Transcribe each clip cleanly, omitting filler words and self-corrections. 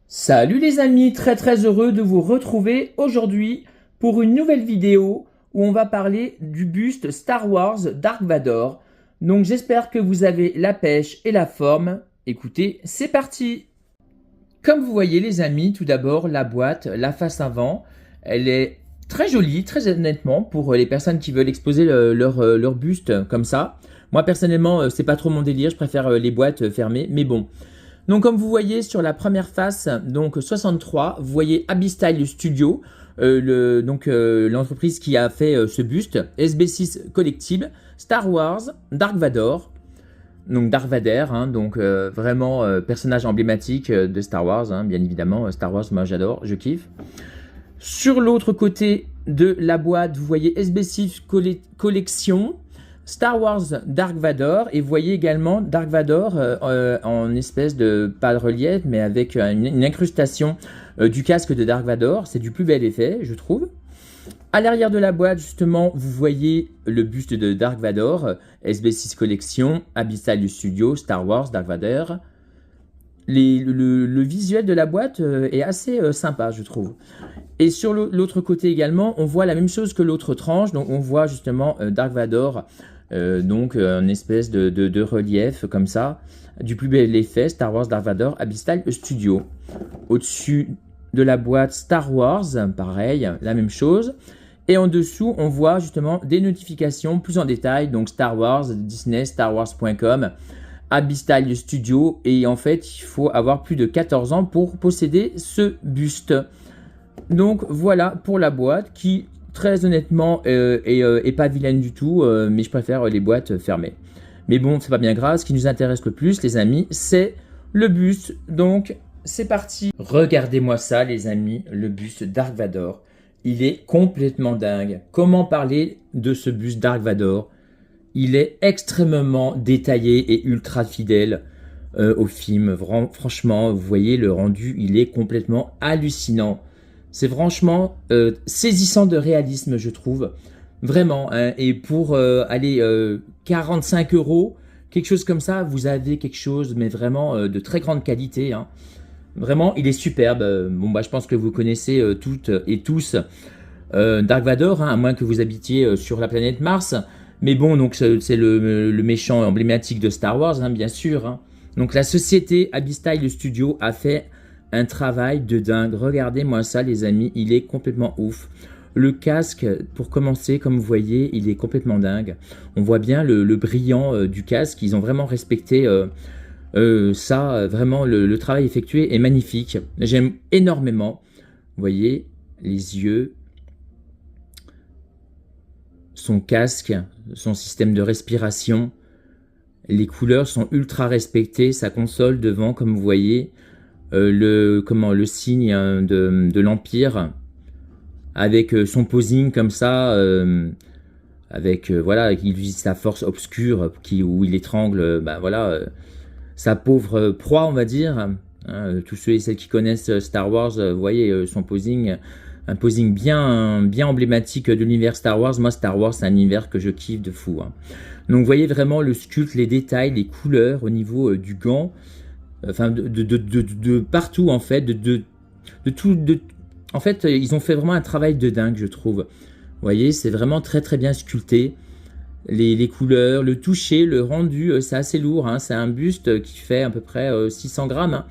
Salut les amis, très heureux de vous retrouver aujourd'hui pour une nouvelle vidéo où on va parler du buste Star Wars Dark Vador. Donc j'espère que vous avez la pêche et la forme. Écoutez, c'est parti! Comme vous voyez les amis, tout d'abord la boîte, la face avant, elle est très jolie, très honnêtement, pour les personnes qui veulent exposer leur buste comme ça. Moi personnellement, c'est pas trop mon délire, je préfère les boîtes fermées, mais bon. Donc comme vous voyez sur la première face, donc 63, vous voyez Abyss-Style Studio, l'entreprise qui a fait ce buste, SB6 Collectible, Star Wars, Dark Vador, donc Dark Vader, hein, donc vraiment personnage emblématique de Star Wars, hein, bien évidemment, Star Wars moi j'adore, je kiffe. Sur l'autre côté de la boîte, vous voyez SB6 Collection, Star Wars Dark Vador, et vous voyez également Dark Vador en espèce de, pas de relief, mais avec une incrustation du casque de Dark Vador. C'est du plus bel effet, je trouve. À l'arrière de la boîte, justement, vous voyez le buste de Dark Vador, SB6 Collection, Abyss-Style Studio, Star Wars Dark Vador. Le visuel de la boîte est assez sympa, je trouve. Et sur l'autre côté également, on voit la même chose que l'autre tranche. Donc on voit justement Dark Vador, une espèce de relief comme ça, du plus bel effet, Star Wars Dark Vador Abyss-Style Studio. Au-dessus de la boîte Star Wars, pareil, la même chose. Et en dessous, on voit justement des notifications plus en détail, donc Star Wars, Disney, StarWars.com, Abyss-Style Studio. Et en fait, il faut avoir plus de 14 ans pour posséder ce buste. Donc voilà pour la boîte qui, très honnêtement, est pas vilaine du tout, mais je préfère les boîtes fermées. Mais bon, c'est pas bien grave, ce qui nous intéresse le plus, les amis, c'est le buste. Donc c'est parti. Regardez-moi ça, les amis, le buste Dark Vador. Il est complètement dingue. Comment parler de ce buste Dark Vador? Il est extrêmement détaillé et ultra fidèle au film. Franchement, vous voyez, le rendu, il est complètement hallucinant. C'est franchement saisissant de réalisme, je trouve. Vraiment. Hein. Et pour 45 €, quelque chose comme ça, vous avez quelque chose, mais vraiment de très grande qualité. Hein. Vraiment, il est superbe. Je pense que vous connaissez toutes et tous Dark Vador, hein, à moins que vous habitiez sur la planète Mars. Mais bon, donc c'est le méchant emblématique de Star Wars, hein, bien sûr. Hein. Donc la société Abyss-Style Studio a fait un travail de dingue. Regardez-moi ça, les amis, il est complètement ouf. Le casque, pour commencer, comme vous voyez, il est complètement dingue. On voit bien le brillant du casque. Ils ont vraiment respecté ça. Vraiment, le travail effectué est magnifique. J'aime énormément. Vous voyez, les yeux, son casque, son système de respiration. Les couleurs sont ultra respectées. Sa console devant, comme vous voyez, le signe de l'Empire, avec son posing comme ça, voilà, il utilise sa force obscure où il étrangle, sa pauvre proie, on va dire. Hein, tous ceux et celles qui connaissent Star Wars, vous voyez son posing, un posing bien emblématique de l'univers Star Wars. Moi, Star Wars, c'est un univers que je kiffe de fou. Hein. Donc, vous voyez vraiment le sculpte, les détails, les couleurs au niveau du gant. Enfin, de partout, en fait, en fait, ils ont fait vraiment un travail de dingue, je trouve. Vous voyez, c'est vraiment très bien sculpté. Les couleurs, le toucher, le rendu, c'est assez lourd. Hein. C'est un buste qui fait à peu près 600 grammes. Hein.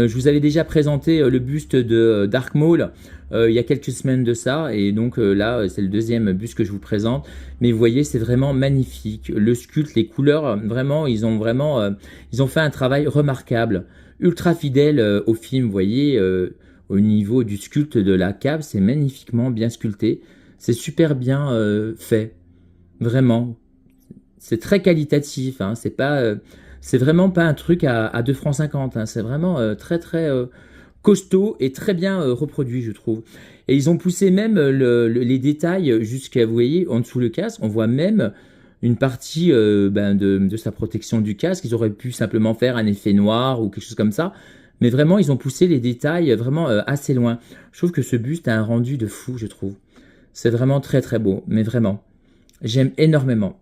Je vous avais déjà présenté le buste de Dark Maul il y a quelques semaines de ça. Et donc là, c'est le deuxième buste que je vous présente. Mais vous voyez, c'est vraiment magnifique. Le sculpte, les couleurs, vraiment, ils ont fait un travail remarquable. Ultra fidèle au film, vous voyez, au niveau du sculpte de la cave, c'est magnifiquement bien sculpté. C'est super bien fait. Vraiment, c'est très qualitatif, hein. C'est vraiment pas un truc à 2 francs 50, hein. C'est vraiment très costaud et très bien reproduit, je trouve. Et ils ont poussé même les détails jusqu'à, vous voyez, en dessous le casque, on voit même une partie de sa protection du casque. Ils auraient pu simplement faire un effet noir ou quelque chose comme ça. Mais vraiment, ils ont poussé les détails vraiment assez loin. Je trouve que ce buste a un rendu de fou, je trouve. C'est vraiment très beau, mais vraiment. J'aime énormément.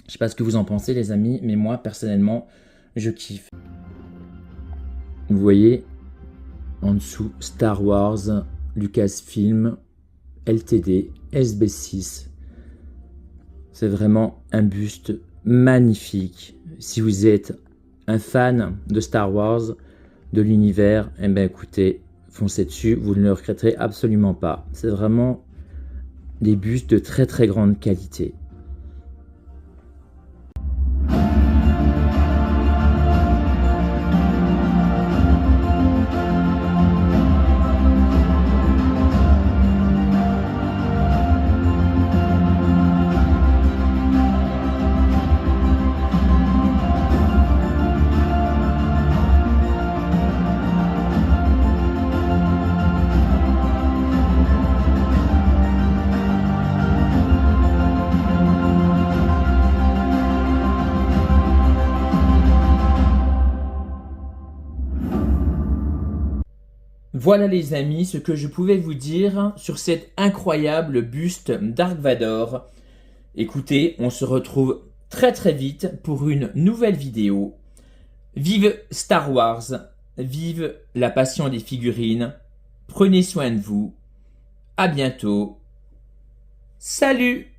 Je sais pas ce que vous en pensez, les amis, mais moi, personnellement, je kiffe. Vous voyez, En dessous, Star Wars, Lucasfilm, LTD, SB6. C'est vraiment un buste magnifique. Si vous êtes un fan de Star Wars, de l'univers, eh bien écoutez, foncez dessus, vous ne le regretterez absolument pas. C'est vraiment des bustes de très très grande qualité. Voilà les amis, ce que je pouvais vous dire sur cet incroyable buste Dark Vador. Écoutez, on se retrouve très très vite pour une nouvelle vidéo. Vive Star Wars, vive la passion des figurines, prenez soin de vous, à bientôt, salut!